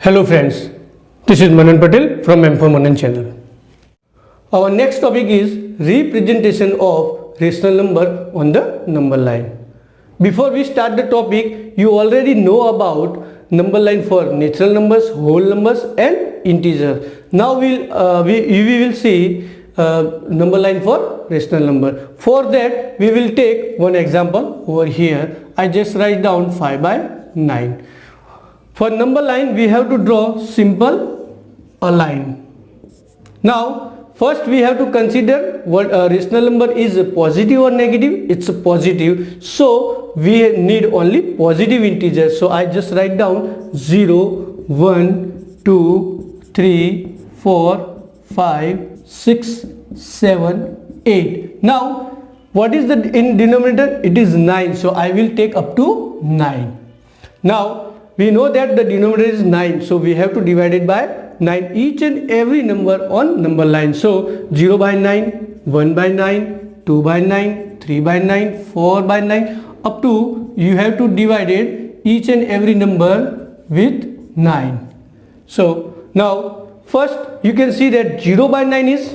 Hello friends, this is Manan Patel from M4 Manan channel. Our next topic is representation of rational number on the number line. Before we start the topic, you already know about number line for natural numbers, whole numbers and integers. Now we will see number line for rational number. For that we will take one example over here. I just write down 5 by 9. For number line we have to draw simple a line. Now first we have to consider what a rational number is, positive or negative. It's a positive, so we need only positive integers. So I just write down 0, 1, 2, 3, 4, 5, 6, 7, 8. Now what is the in denominator? It is 9, so I will take up to 9. Now we know that the denominator is 9, so we have to divide it by 9, each and every number on number line. So 0 by 9, 1 by 9, 2 by 9, 3 by 9, 4 by 9, up to you have to divide it each and every number with 9. So now first you can see that 0 by 9 is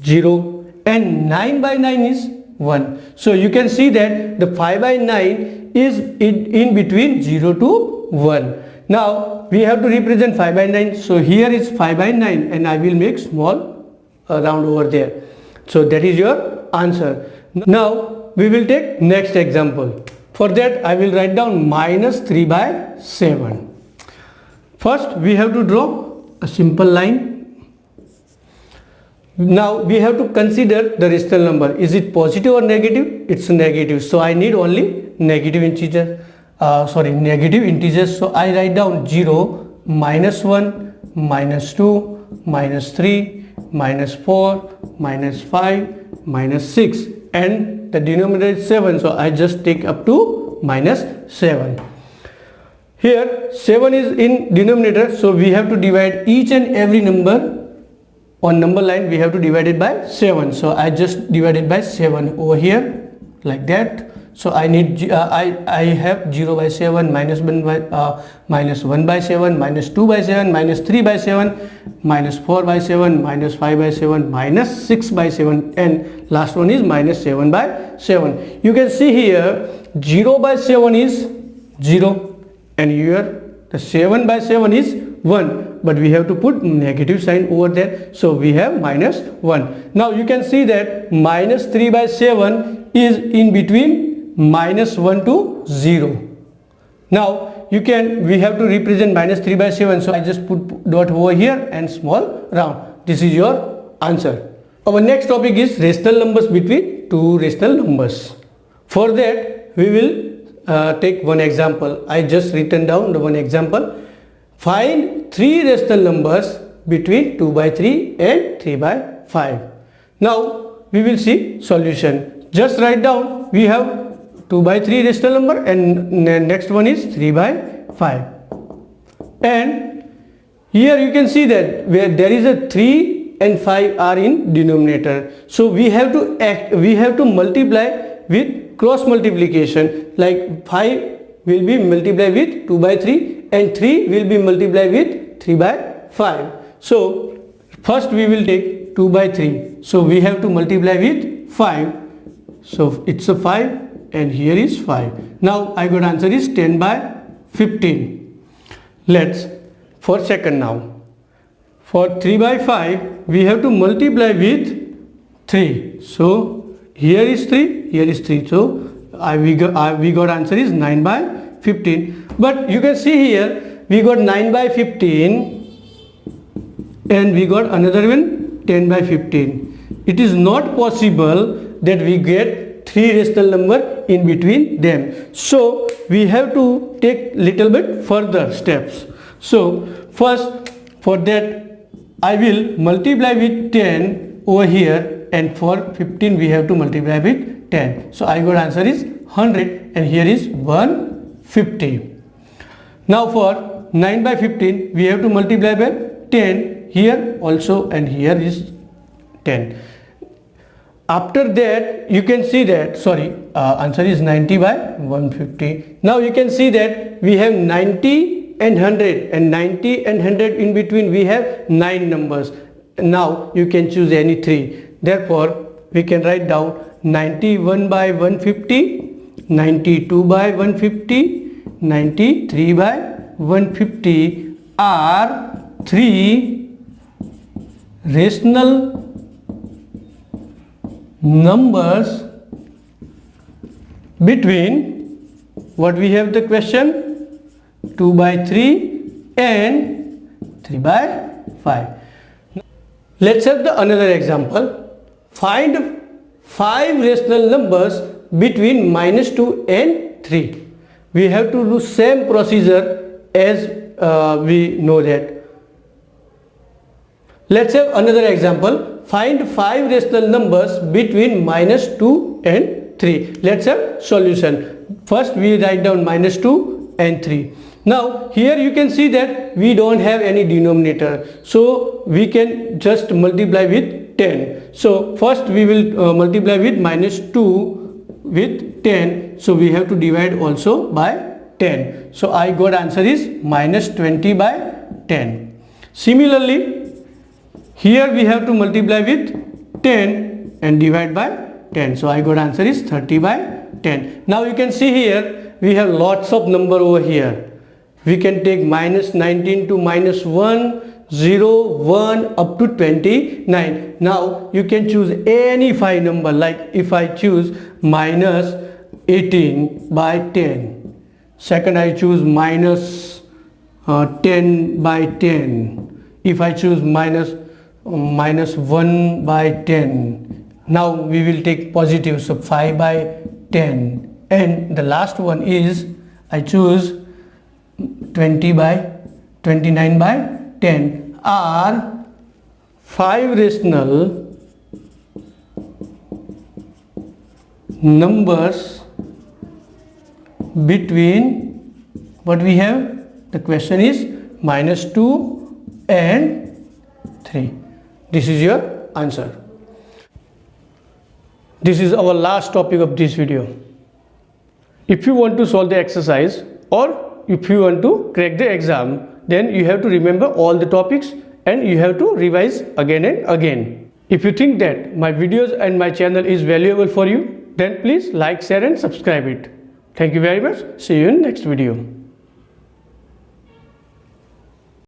0 and 9 by 9 is 1. So you can see that the 5 by 9 is in between 0 to 1. Now we have to represent 5 by 9. So here is 5 by 9 and I will make small round over there. So that is your answer. Now we will take next example. For that I will write down minus 3 by 7. First we have to draw a simple line. Now we have to consider the rational number. Is it positive or negative? It's negative. So I need only negative integers. Negative integers. So I write down 0, minus 1, minus 2, minus 3, minus 4, minus 5, minus 6, and the denominator is 7. So I just take up to minus 7. Here 7 is in denominator, so we have to divide each and every number on number line. We have to divide it by 7. So I just divide it by 7 over here like that. So I need I have 0 by 7, minus 1 by 7, minus 2 by 7, minus 3 by 7, minus 4 by 7, minus 5 by 7, minus 6 by 7, and last one is minus 7 by 7. You can see here 0 by 7 is 0 and here the 7 by 7 is 1, but we have to put negative sign over there, so we have minus 1. Now you can see that minus 3 by 7 is in between minus 1 to 0. Now we have to represent minus 3 by 7, so I just put dot over here and small round. This is your answer. Our next topic is rational numbers between two rational numbers. For that we will take one example. I just written down the one example. Find three rational numbers between 2 by 3 and 3 by 5. Now we will see solution. Just write down we have 2 by 3 rational number and next one is 3 by 5. And here you can see that where there is a 3 and 5 are in denominator. So we have to multiply with cross multiplication, like 5 will be multiplied with 2 by 3 and 3 will be multiplied with 3 by 5. So first we will take 2 by 3. So we have to multiply with 5. So it's a 5 and here is 5. Now I got answer is 10 by 15. Let's for second now. For 3 by 5 we have to multiply with 3. So here is 3, here is 3. So we got answer is 9 by 15. But you can see here we got 9 by 15 and we got another one 10 by 15. It is not possible that we get three rational number in between them. So we have to take little bit further steps. So first for that I will multiply with 10 over here, and for 15 we have to multiply with 10. So I got answer is 100 and here is 150. Now for 9 by 15 we have to multiply by 10 here also and here is 10. After that you can see that answer is 90 by 150. Now you can see that we have 90 and 100, and 90 and 100 in between we have 9 numbers. Now you can choose any 3. Therefore we can write down 91 by 150, 92 by 150, 93 by 150 are 3 rational numbers between, what we have the question, 2 by 3 and 3 by 5. Let's have the another example. Find 5 rational numbers between -2 and 3. We have to do same procedure as we know that. Let's have another example. Find 5 rational numbers between -2 and 3. Let's have solution. First we write down -2 and 3. Now here you can see that we don't have any denominator, so we can just multiply with 10. So first we will multiply with -2 with 10, so we have to divide also by 10. So I got answer is -20 by 10. Similarly here we have to multiply with 10 and divide by 10. So I got answer is 30 by 10. Now you can see here we have lots of number over here. We can take -19 to -1, 0, 1 up to 29. Now you can choose any 5 number, like if I choose -18 by 10. Second I choose -10 by 10. If I choose -1 by 10. Now we will take positive, so 5 by 10. And the last one is I choose 20 by 29 by 10 are 5 rational numbers between, what we have, the question is -2 and 3. This is your answer. This is our last topic of this video. If you want to solve the exercise or if you want to crack the exam, then you have to remember all the topics and you have to revise again and again. If you think that my videos and my channel is valuable for you, then please like, share and subscribe it. Thank you very much. See you in next video.